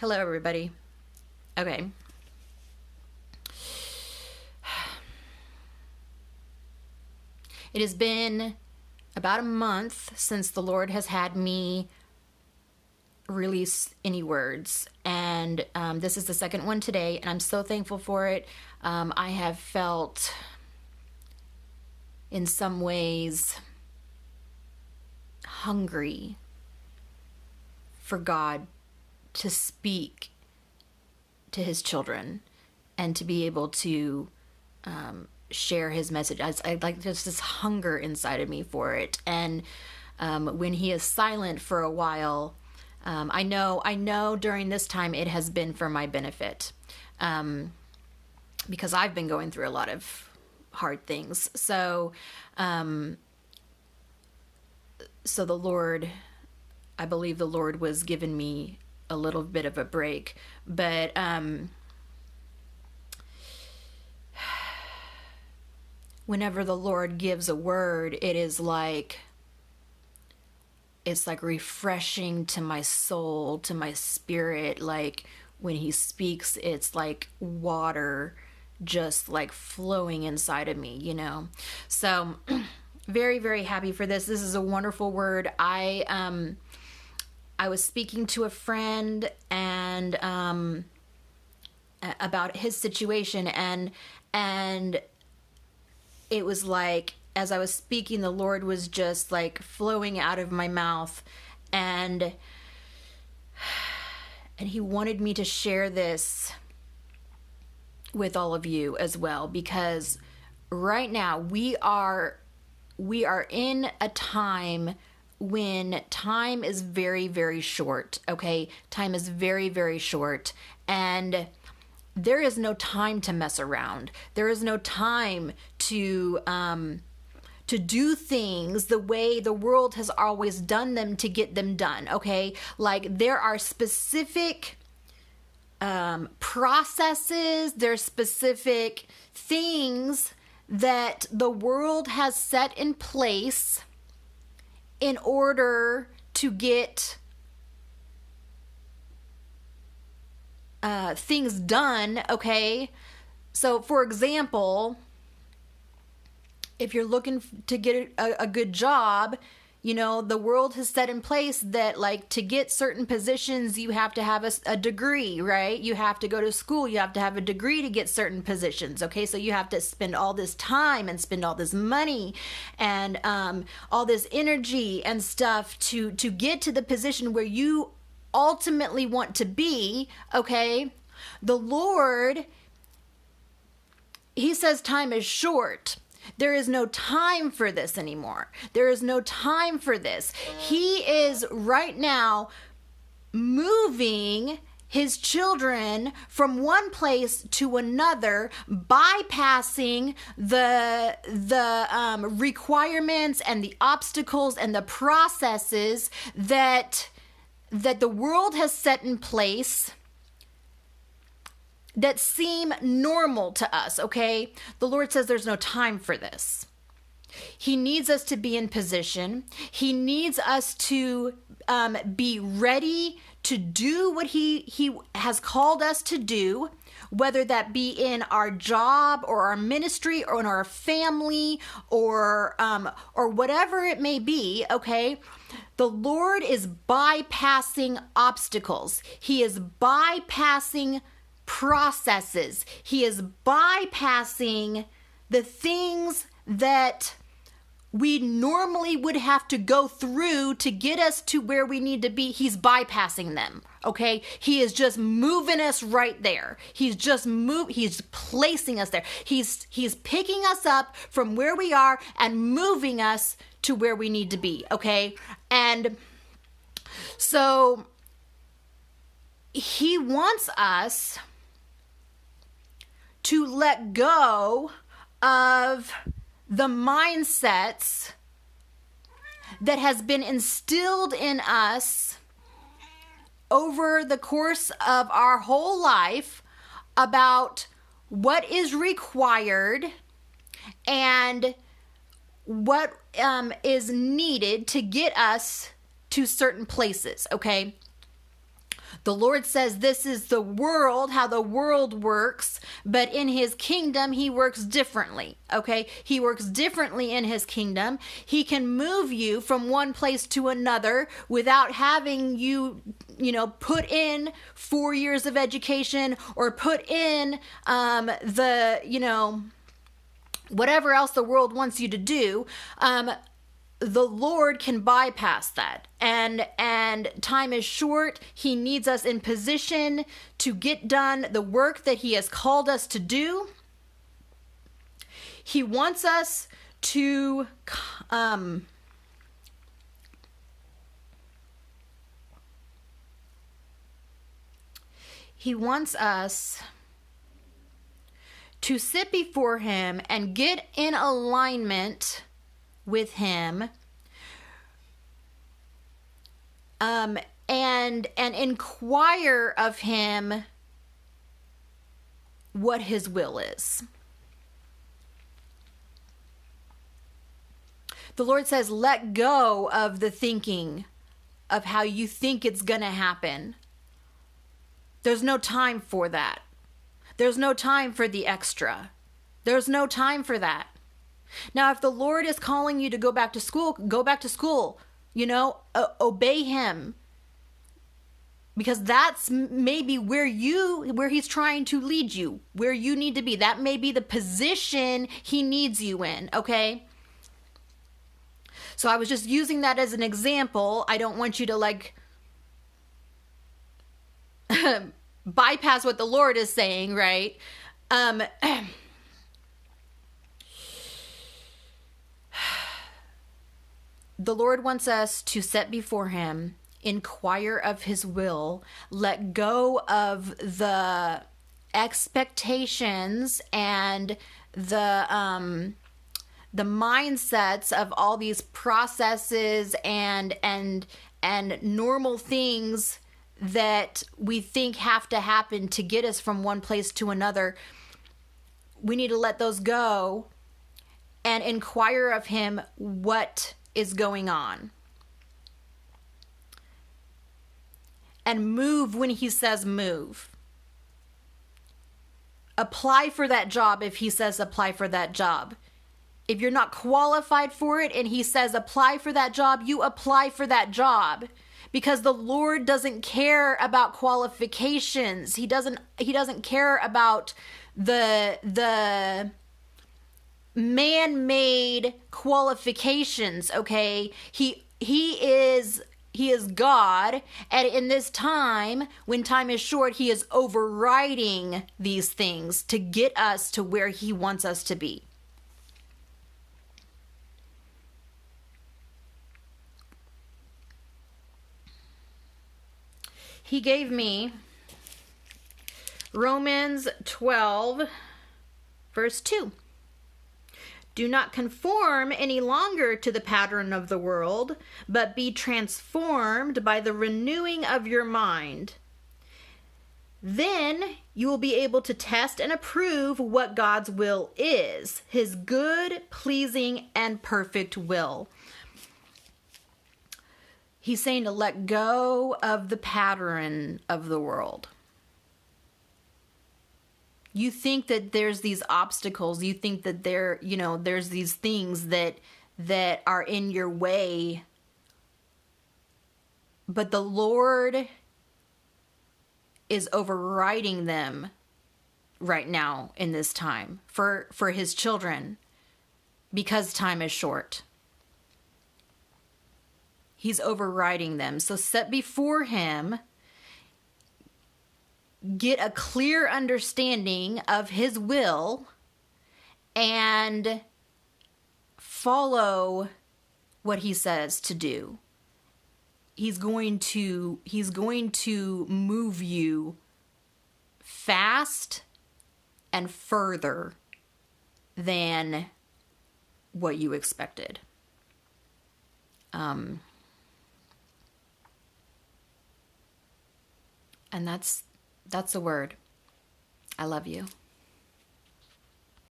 Hello, everybody. Okay. It has been about a month since the Lord has had me release any words, and this is the second one today, and I'm so thankful for it. I have felt, in some ways, hungry for God to speak to his children and to be able to share his message. I like just this hunger inside of me for it. And when he is silent for a while, I know during this time it has been for my benefit, because I've been going through a lot of hard things. So the Lord, I believe the Lord was giving me a little bit of a break, but whenever the Lord gives a word, it's like refreshing to my soul, to my spirit. Like when he speaks, it's like water just like flowing inside of me, you know? So very, very happy for this. This is a wonderful word. I was speaking to a friend and about his situation, and it was like, as I was speaking, the Lord was just like flowing out of my mouth, and he wanted me to share this with all of you as well, because right now we are in a time when time is very, very short, okay? Time is very, very short, and there is no time to mess around. There is no time to do things the way the world has always done them to get them done, okay? Like there are specific processes, there's specific things that the world has set in place in order to get things done, okay? So, for example, if you're looking to get a good job, you know, the world has set in place that, like, to get certain positions, you have to have a degree, right? You have to go to school. You have to have a degree to get certain positions, okay? So you have to spend all this time and spend all this money and all this energy and stuff to get to the position where you ultimately want to be, okay? The Lord, he says time is short. There is no time for this anymore. There is no time for this. He is right now moving his children from one place to another, bypassing the requirements and the obstacles and the processes that the world has set in place that seem normal to us, okay? The Lord says there's no time for this. He needs us to be in position. He needs us to be ready to do what he has called us to do, whether that be in our job or our ministry or in our family or whatever it may be, okay? The Lord is bypassing obstacles. He is bypassing processes. He is bypassing the things that we normally would have to go through to get us to where we need to be. He's bypassing them, okay? He is just moving us right there. He's placing us there. He's picking us up from where we are and moving us to where we need to be, okay? And so he wants us to let go of the mindsets that has been instilled in us over the course of our whole life about what is required and what is needed to get us to certain places, okay? The Lord says this is the world, how the world works, but in his kingdom, he works differently, okay? He works differently in his kingdom. He can move you from one place to another without having you, put in 4 years of education or put in whatever else the world wants you to do. The Lord can bypass that. And time is short. He needs us in position to get done the work that he has called us to do. He wants us to sit before him and get in alignment with him, and inquire of him what his will is. The Lord says, let go of the thinking of how you think it's going to happen. There's no time for that. There's no time for the extra. There's no time for that. Now, if the Lord is calling you to go back to school, go back to school. Obey him. Because that's maybe where he's trying to lead you, where you need to be. That may be the position he needs you in, okay? So I was just using that as an example. I don't want you to bypass what the Lord is saying, right? The Lord wants us to set before him, inquire of his will, let go of the expectations and the mindsets of all these processes and normal things that we think have to happen to get us from one place to another. We need to let those go and inquire of him what is going on. And move when he says move. Apply for that job if he says apply for that job. If you're not qualified for it and he says apply for that job, you apply for that job. Because the Lord doesn't care about qualifications. He doesn't care about the man-made qualifications, okay? He is God, and in this time, when time is short, he is overriding these things to get us to where he wants us to be. He gave me Romans 12, verse 2. Do not conform any longer to the pattern of the world, but be transformed by the renewing of your mind. Then you will be able to test and approve what God's will is, his good, pleasing, and perfect will. He's saying to let go of the pattern of the world. You think that there's these obstacles. You think that there's these things that are in your way. But the Lord is overriding them right now in this time for his children, because time is short. He's overriding them. So set before him, get a clear understanding of his will, and follow what he says to do. He's going to move you fast and further than what you expected. And that's a word. I love you.